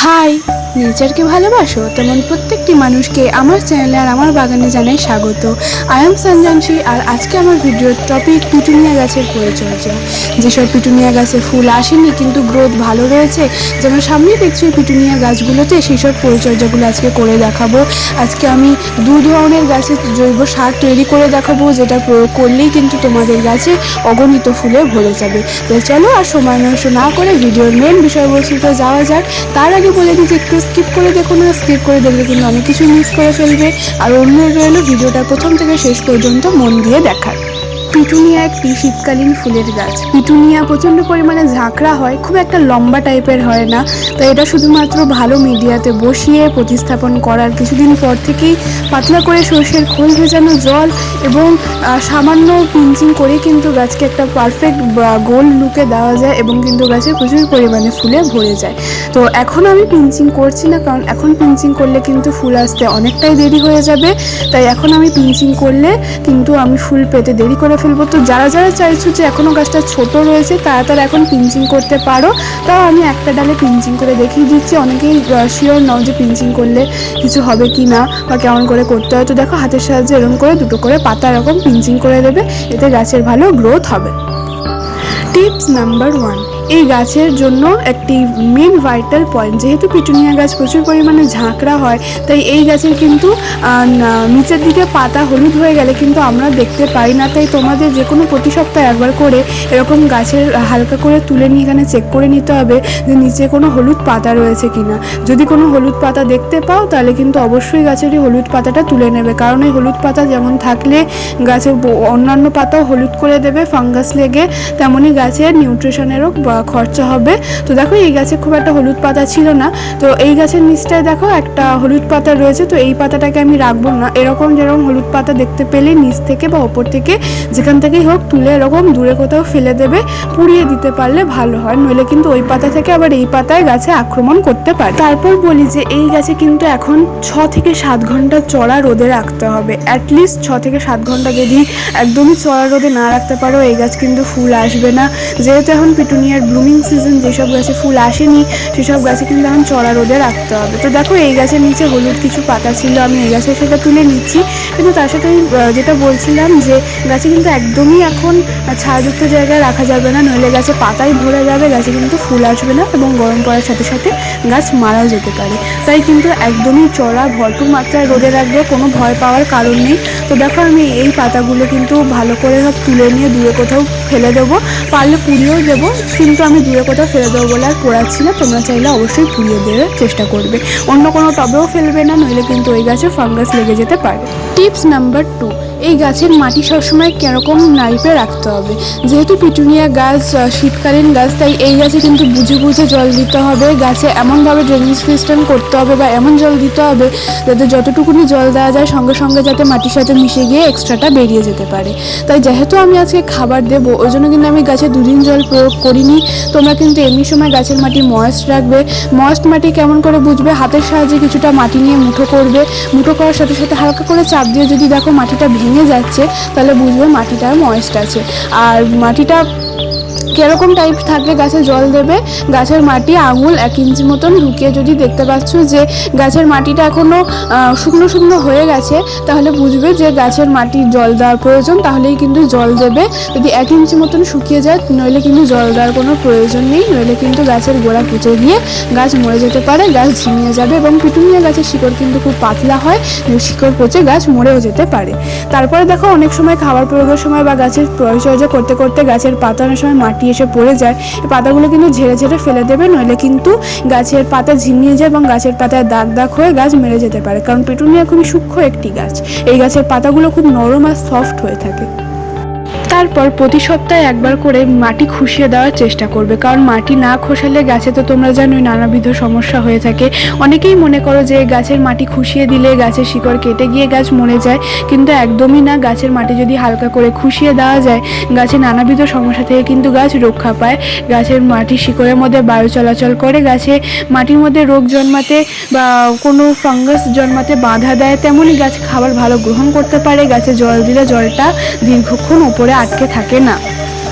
High, নেচারকে ভালোবাসো তেমন প্রত্যেকটি মানুষকে আমার চ্যানেলে আর আমার বাগানে জানাই স্বাগত। আই এম সঞ্জানসী আর আজকে আমার ভিডিওর টপিক পিটুনিয়া গাছের পরিচর্যা। যেসব পিটুনিয়া গাছে ফুল আসেনি কিন্তু গ্রোথ ভালো রয়েছে, যেমন সামনে দেখছি পিটুনিয়া গাছগুলোতে, সেই সব পরিচর্যাগুলো আজকে করে দেখাবো। আজকে আমি দু ধরনের গাছের জৈব সার তৈরি করে দেখাবো, যেটা প্রয়োগ করলেই কিন্তু তোমাদের গাছে অগণিত ফুলে ভরে যাবে। তো চলো আর সময় নষ্ট না করে ভিডিওর মেন বিষয়বস্তুতে যাওয়া যাক। তার আগে বলে দিই যে একটু স্কিপ করে দেখো না, স্কিপ করে দেখলে কিন্তু অনেক কিছু মিস করে ফেলবে। আর অনুরোধ রইল ভিডিওটা প্রথম থেকে শেষ পর্যন্ত মন দিয়ে দেখার। পিটুনিয়া একটি শীতকালীন ফুলের গাছ। পিটুনিয়া প্রচণ্ড পরিমাণে ঝাঁকড়া হয়, খুব একটা লম্বা টাইপের হয় না। তো এটা শুধুমাত্র ভালো মিডিয়াতে বসিয়ে প্রতিস্থাপন করার কিছুদিন পর থেকেই পাতলা করে সর্ষের খোল ভেজানো জল এবং সামান্য পিঞ্চিং করে কিন্তু গাছকে একটা পারফেক্ট গোল লুকে দেওয়া যায় এবং কিন্তু গাছে প্রচুর পরিমাণে ফুলে ভরে যায়। তো এখন আমি পিঞ্চিং করছি না, কারণ এখন পিঞ্চিং করলে কিন্তু ফুল আসতে অনেকটাই দেরি হয়ে যাবে। তাই এখন আমি পিঞ্চিং করলে কিন্তু আমি ফুল পেতে দেরি করে ফেলবো। তো যারা যারা চাইছো যে এখনও গাছটা ছোট রয়েছে তারা এখন পিঞ্চিং করতে পারো। তাও আমি একটা ডালে পিঞ্চিং করে দেখিয়ে দিচ্ছি। অনেকেই শিওর নাও যে পিঞ্চিং করলে কিছু হবে কি না বা কেমন করে করতে হয়। তো দেখো, হাতের সাহায্যে এরকম করে দুটো করে পাতা এরকম পিঞ্চিং করে দেবে, এতে গাছের ভালো গ্রোথ হবে। টিপস নাম্বার 1, এই গাছের জন্য একটি মেন ভাইটাল পয়েন্ট, যেহেতু পিটুনিয়া গাছ প্রচুর পরিমাণে ঝাঁকড়া হয়, তাই এই গাছের কিন্তু নিচের দিকে পাতা হলুদ হয়ে গেলে কিন্তু আমরা দেখতে পাই না। তাই তোমাদের যে কোনো প্রতি সপ্তাহে একবার করে এরকম গাছের হালকা করে তুলে নিয়ে এখানে চেক করে নিতে হবে যে নিচে কোনো হলুদ পাতা রয়েছে কিনা। যদি কোনো হলুদ পাতা দেখতে পাও তাহলে কিন্তু অবশ্যই গাছের এই হলুদ পাতাটা তুলে নেবে, কারণ এই হলুদ পাতা যেমন থাকলে গাছের অন্যান্য পাতাও হলুদ করে দেবে ফাঙ্গাস লেগে, তেমনই গাছের নিউট্রিশনেরও খরচা হবে। তো দেখো, এই গাছে খুব একটা হলুদ পাতা ছিল না, তো এই গাছের নিচটায় দেখো একটা হলুদ পাতা রয়েছে। তো এই পাতাটাকে আমি রাখবো না, এরকম যেরকম হলুদ পাতা দেখতে পেলে নিচ থেকে বা ওপর থেকে যেখান থেকেই হোক তুলে এরকম দূরে কোথাও ফেলে দেবে, পুড়িয়ে দিতে পারলে ভালো হয়, নইলে কিন্তু ওই পাতা থেকে আবার এই পাতায় গাছে আক্রমণ করতে পারে। তারপর বলি যে এই গাছে কিন্তু এখন 6 থেকে 7 ঘন্টা চড়া রোদে রাখতে হবে। অ্যাটলিস্ট 6 থেকে 7 ঘন্টা যদি একদমই চড়া রোদে না রাখতে পারো, এই গাছ কিন্তু ফুল আসবে না। যেহেতু এখন পিটুনিয়ার ব্লুমিং সিজন, যেসব গাছে ফুল আসেনি সেসব গাছে কিন্তু এখন চড়া রোদে রাখতে হবে। তো দেখো, এই গাছের নিচে হলুদ কিছু পাতা ছিল, আমি এই গাছে সেটা তুলে নিচ্ছি। কিন্তু তার সাথে আমি যেটা বলছিলাম যে গাছে কিন্তু একদমই এখন ছায়াযুক্ত জায়গায় রাখা যাবে না, নইলে গাছে পাতায় ভরে যাবে, গাছে কিন্তু ফুল আসবে না এবং গরম পড়ার সাথে সাথে গাছ মারাও যেতে পারে। তাই কিন্তু একদমই চড়া ভরপুর মাত্রায় রোদে রাখবে, কোনো ভয় পাওয়ার কারণ নেই। তো দেখো, আমি এই পাতাগুলো কিন্তু ভালো করে সব তুলে নিয়ে দূরে কোথাও ফেলে দেবো, পারলে পুড়িয়েও দেবো, কিন্তু আমি দূরে কোথাও ফেলে দেবো বলে আর পোড়াচ্ছি না। তোমরা চাইলে অবশ্যই পুড়িয়ে দেওয়ার চেষ্টা করবে, অন্য কোনো টবেও ফেলবে না, নইলে কিন্তু ওই গাছে ফাঙ্গাস লেগে যেতে পারে। টিপস নাম্বার 2, এই গাছের মাটি সবসময় কীরকম নাইপে রাখতে হবে। যেহেতু পিটুনিয়া গাছ শীতকালীন গাছ, তাই এই গাছে কিন্তু বুঝে বুঝে জল দিতে হবে। গাছে এমনভাবে ড্রেনেজ সিস্টেম করতে হবে বা এমন জল দিতে হবে যাতে যতটুকুনি জল দেওয়া যায় সঙ্গে সঙ্গে যাতে মাটির সাথে মিশে গিয়ে এক্সট্রাটা বেরিয়ে যেতে পারে। তাই যেহেতু আমি আজকে খাবার দেবো, ওই জন্য কিন্তু আমি গাছে 2 দিন জল প্রয়োগ করিনি। তোমরা কিন্তু এমনি সময় গাছের মাটি ময়েস্ট রাখবে। ময়েস্ট মাটি কেমন করে বুঝবে? হাতের সাহায্যে কিছুটা মাটি নিয়ে মুঠো করবে, মুঠো করার সাথে সাথে হালকা করে চাপ দিয়ে যদি দেখো মাটিটা ভেঙে যাচ্ছে, তাহলে বুঝবে মাটিটা ময়েস্ট আছে। আর মাটিটা কীরকম টাইপ থাকলে গাছে জল দেবে, গাছের মাটি আঙুল 1 ইঞ্চি মতন ঢুকিয়ে যদি দেখতে পাচ্ছ যে গাছের মাটিটা এখনও শুকনো শুকনো হয়ে গেছে, তাহলে বুঝবে যে গাছের মাটি জল দেওয়ার প্রয়োজন, তাহলেই কিন্তু জল দেবে। যদি 1 ইঞ্চি মতন শুকিয়ে যায়, নইলে কিন্তু জল দেওয়ার কোনো প্রয়োজন নেই, নইলে কিন্তু গাছের গোড়া পচে গিয়ে গাছ মরে যেতে পারে, গাছ ঝিমিয়ে যাবে। এবং পিটুনিয়া গাছের শিকড় কিন্তু খুব পাতলা হয়, শিকড় পচে গাছ মরেও যেতে পারে। তারপরে দেখো, অনেক সময় খাবার প্রয়োগের সময় বা গাছের পরিচর্যা করতে করতে গাছের পাতা অনেক সময় মাটি এসে পড়ে যায়, এই পাতাগুলো কিন্তু ঝেড়ে ঝেড়ে ফেলে দেবে, নইলে কিন্তু গাছের পাতা ঝিমিয়ে যায় এবং গাছের পাতায় দাগ দাগ হয়ে গাছ মেরে যেতে পারে। কারণ পিটুনিয়া খুবই সূক্ষ্ম একটি গাছ, এই গাছের পাতাগুলো খুব নরম আর সফট হয়ে থাকে। তারপর প্রতি সপ্তাহে একবার করে মাটি খুশিয়ে দেওয়ার চেষ্টা করবে, কারণ মাটি না খোসালে গাছে তো তোমরা জানোই নানাবিধ সমস্যা হয়ে থাকে। অনেকেই মনে করো যে গাছের মাটি খুশিয়ে দিলে গাছের শিকড় কেটে গিয়ে গাছ মরে যায়, কিন্তু একদমই না। গাছের মাটি যদি হালকা করে খুশিয়ে দেওয়া যায়, গাছে নানাবিধ সমস্যা থেকে কিন্তু গাছ রক্ষা পায়। গাছের মাটির শিকড়ের মধ্যে বায়ু চলাচল করে, গাছে মাটির মধ্যে রোগ জন্মাতে বা কোনো ফাঙ্গাস জন্মাতে বাধা দেয়, তেমনই গাছ খাবার ভালো গ্রহণ করতে পারে। গাছে জল দিলে জলটা দীর্ঘক্ষণ উপরে আটকে থাকে না।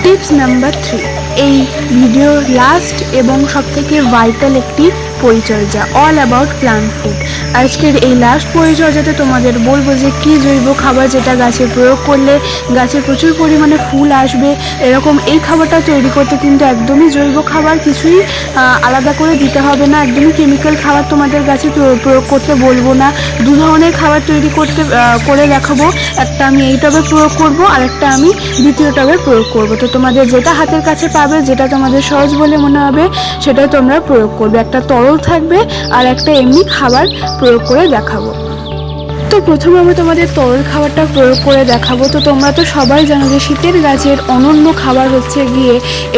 টিপস নাম্বার 3, এই ভিডিওর লাস্ট এবং সবথেকে ভাইটাল একটি পরিচর্যা, অল অ্যাবাউট প্লান্ট ফুড। আজকের এই লাস্ট পরিচর্যাতে তোমাদের বলবো যে কী জৈব খাবার যেটা গাছে প্রয়োগ করলে গাছে প্রচুর পরিমাণে ফুল আসবে। এরকম এই খাবারটা তৈরি করতে কিন্তু একদমই জৈব খাবার, কিছুই আলাদা করে দিতে হবে না, একদমই কেমিক্যাল খাবার তোমাদের গাছে প্রয়োগ করতে বলবো না। দু ধরনের খাবার তৈরি করে দেখাবো, একটা আমি এই টবে প্রয়োগ করব আর একটা আমি দ্বিতীয় টবে প্রয়োগ করব। তো তোমাদের যেটা হাতের কাছে পাবে, যেটা তোমাদের সহজ বলে মনে হবে সেটাই তোমরা প্রয়োগ করবে। একটা তরল থাকবে আর একটা এমনি খাবার প্রয়োগ করে দেখাবো। তো প্রথমে আমি তোমাদের তরল খাবারটা প্রয়োগ করে দেখাবো। তো তোমরা তো সবাই জানো যে শীতের গাছের অনন্য খাবার হচ্ছে গিয়ে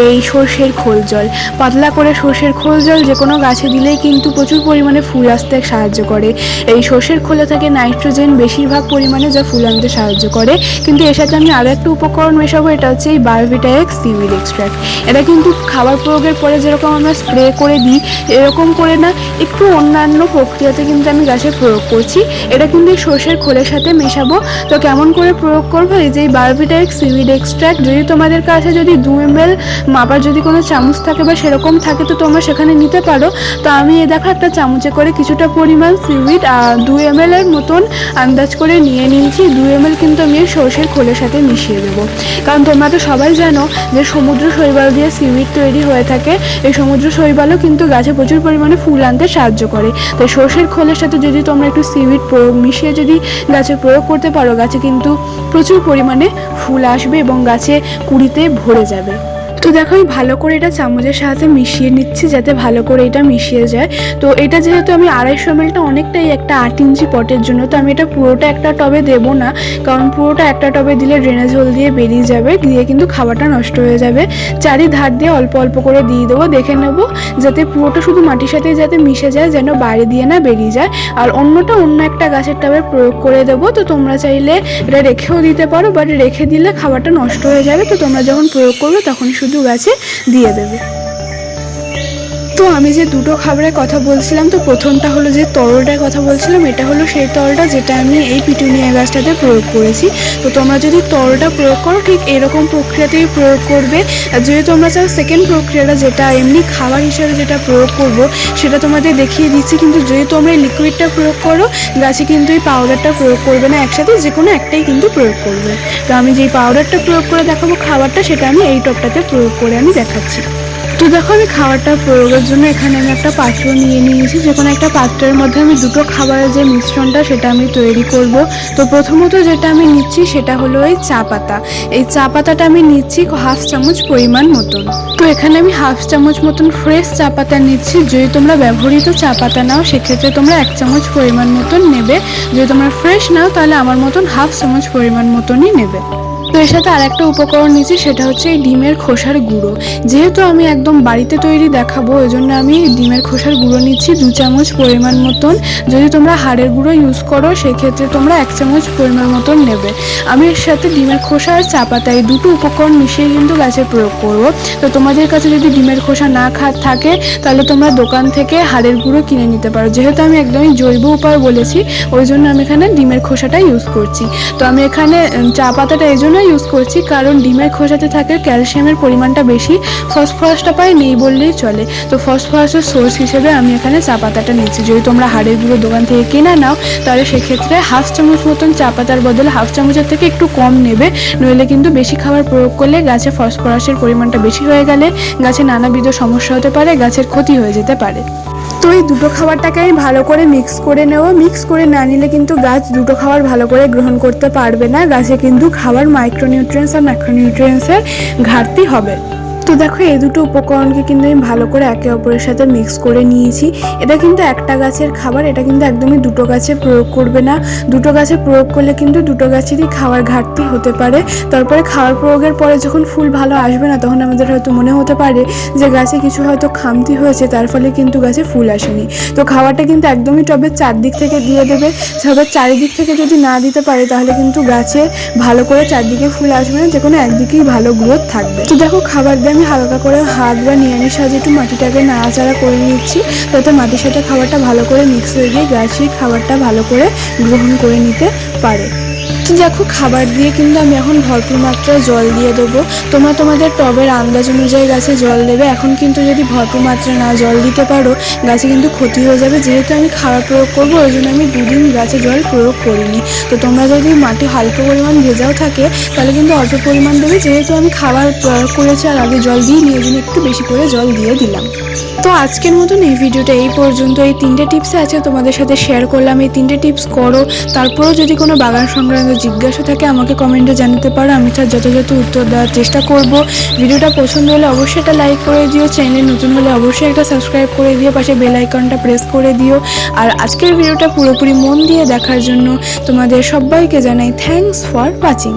এই সর্ষের খোল জল। পাতলা করে সর্ষের খোল জল যে কোনো গাছে দিলেই কিন্তু প্রচুর পরিমাণে ফুল আসতে সাহায্য করে। এই সর্ষের খোলে থাকে নাইট্রোজেন বেশিরভাগ পরিমাণে, যা ফুল আনতে সাহায্য করে। কিন্তু এর সাথে আমি আরও একটা উপকরণ মেশাবো, এটা হচ্ছে এই বায়োভিটা-এক্স সিউইড এক্সট্র্যাক্ট। এটা কিন্তু খাবার প্রয়োগের পরে যেরকম আমরা স্প্রে করে দিই এরকম করে না, একটু অন্যান্য প্রক্রিয়াতে কিন্তু আমি গাছে প্রয়োগ করছি। এটা কিন্তু সর্ষের খোলের সাথে মেশাবো। তো কেমন করে প্রয়োগ করবো, এই যে বায়োভিটা-এক্স সিউইড এক্সট্র্যাক্ট, যদি তোমাদের কাছে যদি 2 ml মাপার যদি কোনো চামচ থাকে বা সেরকম থাকে তো তোমরা সেখানে নিতে পারো। তো আমি দেখো একটা চামচে করে কিছুটা পরিমাণ সিউইড 2 ml এর মতন আন্দাজ করে নিয়ে নিয়েছি। 2 ml কিন্তু আমি সর্ষের খোলের সাথে মিশিয়ে দেবো, কারণ তোমরা তো সবাই জানো যে সমুদ্র শৈবাল দিয়ে সিউইড তৈরি হয়ে থাকে। এই সমুদ্র শৈবালও কিন্তু গাছে প্রচুর পরিমাণে ফুল আনতে সাহায্য করে। তাই সর্ষের খোলের সাথে যদি তোমরা একটু সিউইড মিশিয়ে যদি গাছে প্রয়োগ করতে পারো, গাছে কিন্তু প্রচুর পরিমাণে ফুল আসবে এবং গাছে কুঁড়িতে ভরে যাবে। তো দেখো আমি ভালো করে এটা চামচের সাহায্যে মিশিয়ে নিচ্ছি যাতে ভালো করে এটা মিশিয়ে যায়। তো এটা যেহেতু আমি 250 ml অনেকটাই একটা 8 ইঞ্চি পটের জন্য, তো আমি এটা পুরোটা একটা টবে দেবো না, কারণ পুরোটা একটা টবে দিলে ড্রেনেজ হোল দিয়ে বেরিয়ে যাবে, দিয়ে কিন্তু খাবারটা নষ্ট হয়ে যাবে। চারিধার দিয়ে অল্প অল্প করে দিয়ে দেবো, দেখে নেব যাতে পুরোটা শুধু মাটির সাথে যাতে মিশে যায়, যেন বাইরে দিয়ে না বেরিয়ে যায়। আর অন্যটা অন্য একটা গাছের টবে প্রয়োগ করে দেবো। তো তোমরা চাইলে এটা রেখেও দিতে পারো, বাট রেখে দিলে খাবারটা নষ্ট হয়ে যাবে। তো তোমরা যখন প্রয়োগ করবে তখন শুধু গাছে দিয়ে দেবে। তো আমি যে দুটো খাবারের কথা বলছিলাম, তো প্রথমটা হলো যে তরলটার কথা বলছিলাম, এটা হলো সেই তরলটা যেটা আমি এই পিটুনিয়া গাছটাতে প্রয়োগ করেছি। তো তোমরা যদি তরলটা প্রয়োগ করো ঠিক এরকম প্রক্রিয়াতেই প্রয়োগ করবে। আর যদি তোমরা চাও সেকেন্ড প্রক্রিয়াটা যেটা এমনি খাবার হিসেবে যেটা প্রয়োগ করব সেটা তোমাদের দেখিয়ে দিচ্ছি। কিন্তু যদি তোমরা এই লিকুইডটা প্রয়োগ করো গাছে কিন্তু এই পাউডারটা প্রয়োগ করবে না, একসাথে যে কোনো একটাই কিন্তু প্রয়োগ করবে। তো আমি যেই পাউডারটা প্রয়োগ করে দেখাবো খাবারটা, সেটা আমি এই টবটাতে প্রয়োগ করে আমি দেখাচ্ছি। তো দেখো আমি খাবারটা প্রয়োগের জন্য এখানে আমি একটা পাত্র নিয়ে নিয়েছি। যে কোনো একটা পাত্রের মধ্যে আমি দুটো খাবারের যে মিশ্রণটা সেটা আমি তৈরি করব। তো প্রথমত যেটা আমি নিচ্ছি সেটা হলো এই চা পাতা। এই চা পাতাটা আমি নিচ্ছি 1/2 চামচ পরিমাণ মতন। তো এখানে আমি 1/2 চামচ মতন ফ্রেশ চা পাতা নিচ্ছি। যদি তোমরা ব্যবহৃত চা পাতা নাও সেক্ষেত্রে তোমরা 1 চামচ পরিমাণ মতন নেবে। যদি তোমরা ফ্রেশ নাও তাহলে আমার মতন 1/2 চামচ পরিমাণ মতনই নেবে। তো এর সাথে আরেকটা উপকরণ নিচ্ছি, সেটা হচ্ছে এই ডিমের খোসার গুঁড়ো। যেহেতু আমি একদম বাড়িতে তৈরি দেখাবো ওই জন্য আমি ডিমের খোসার গুঁড়ো নিচ্ছি 2 চামচ পরিমাণ মতন। যদি তোমরা হাড়ের গুঁড়ো ইউজ করো সেক্ষেত্রে তোমরা 1 চামচ পরিমাণ মতন নেবে। আমি এর সাথে ডিমের খোসা আর চা পাতা এই দুটো উপকরণ মিশিয়ে কিন্তু গাছে প্রয়োগ করবো। তো তোমাদের কাছে যদি ডিমের খোসা না থাকে তাহলে তোমরা দোকান থেকে হাড়ের গুঁড়ো কিনে নিতে পারো। যেহেতু আমি একদমই জৈব উপায় বলেছি ওই জন্য আমি এখানে ডিমের খোসাটা ইউজ করছি। তো আমি এখানে চা পাতাটা এই জন্য ইউজ করছি কারণ ডিমের খোসাতে থাকে ক্যালসিয়ামের পরিমাণটা বেশি, ফসফরাসটা প্রায় নেই বললেই চলে। তো ফসফরাসের সোর্স হিসেবে আমি এখানে চা পাতাটা নিচ্ছি। যদি তোমরা হাড়ের গুঁড়ো দোকান থেকে কেনা নাও তাহলে সেক্ষেত্রে 1/2 চামচ মতন চা পাতার বদলে 1/2 চামচের থেকে একটু কম নেবে, নইলে কিন্তু বেশি খাবার প্রয়োগ করলে গাছে ফসফরাসের পরিমাণটা বেশি হয়ে গেলে গাছে নানাবিধ সমস্যা হতে পারে, গাছের ক্ষতি হয়ে যেতে পারে। তো এই দুটো খাবারটাকে আমি ভালো করে মিক্স করে নেব। মিক্স করে না নিলে কিন্তু গাছ দুটো খাবার ভালো করে গ্রহণ করতে পারবে না, গাছে কিন্তু খাবার মাইক্রোনিউট্রিয়েন্টস আর ম্যাক্রোনিউট্রিয়েন্টসের ঘাটতি হবে। তো দেখো এই দুটো উপকরণকে কিন্তু আমি ভালো করে একে অপরের সাথে মিক্স করে নিয়েছি। এটা কিন্তু একটা গাছের খাবার, এটা কিন্তু একদমই দুটো গাছে প্রয়োগ করবে না। দুটো গাছে প্রয়োগ করলে কিন্তু দুটো গাছেরই খাওয়ার ঘাটতি হতে পারে। তারপরে খাবার প্রয়োগের পরে যখন ফুল ভালো আসবে না তখন আমাদের হয়তো মনে হতে পারে যে গাছে কিছু হয়তো খামতি হয়েছে, তার ফলে কিন্তু গাছে ফুল আসেনি। তো খাবারটা কিন্তু একদমই টবের চারদিক থেকে দিয়ে দেবে। টবের চারিদিক থেকে যদি না দিতে পারে তাহলে কিন্তু গাছে ভালো করে চারদিকে ফুল আসবে না, যে কোনো একদিকেই ভালো গ্রোথ থাকবে। তো দেখো খাবার দিয়ে আমি হালকা করে হাত বা নিয়ানির সাহায্যে একটু মাটিটাকে নাড়াচাড়া করে নিচ্ছি, যাতে মাটির সাথে খাবারটা ভালো করে মিক্স হয়ে গিয়ে গাছই খাবারটা ভালো করে গ্রহণ করে নিতে পারে। তো দেখো খাবার দিয়ে কিন্তু আমি এখন ভরপুর মাত্রায় জল দিয়ে দেবো। তোমরা তোমাদের টবের আন্দাজ অনুযায়ী গাছে জল দেবে। এখন কিন্তু যদি ভরপুর মাত্রায় না জল দিতে পারো গাছে কিন্তু ক্ষতি হয়ে যাবে। যেহেতু আমি খাবার প্রয়োগ করবো ওই জন্য আমি 2 দিন গাছে জল প্রয়োগ করিনি। তো তোমরা যদি মাটি হালকা পরিমাণ ভেজাও থাকে তাহলে কিন্তু অল্প পরিমাণ দেবে। যেহেতু আমি খাবার প্রয়োগ করেছি আর আগে জল দিইনি ওই জন্য একটু বেশি করে জল দিয়ে দিলাম। তো আজকের মতন এই ভিডিওটা এই পর্যন্ত। এই 3টে টিপসে আছে তোমাদের সাথে শেয়ার করলাম। এই 3টে টিপস করো। তারপরেও যদি কোনো বাগান সংক্রান্ত জিজ্ঞাসা থাকে আমাকে কমেন্টে জানাতে পারো, আমি তার যথাযথ উত্তর দেওয়ার চেষ্টা করব। ভিডিওটা পছন্দ হলে অবশ্যই একটা লাইক করে দিও, চ্যানেলে নতুন হলে অবশ্যই একটা সাবস্ক্রাইব করে দিও, পাশে বেল আইকনটা প্রেস করে দিও। আর আজকের ভিডিওটা পুরোপুরি মন দিয়ে দেখার জন্য তোমাদের সবাইকে জানাই থ্যাঙ্কস ফর ওয়াচিং।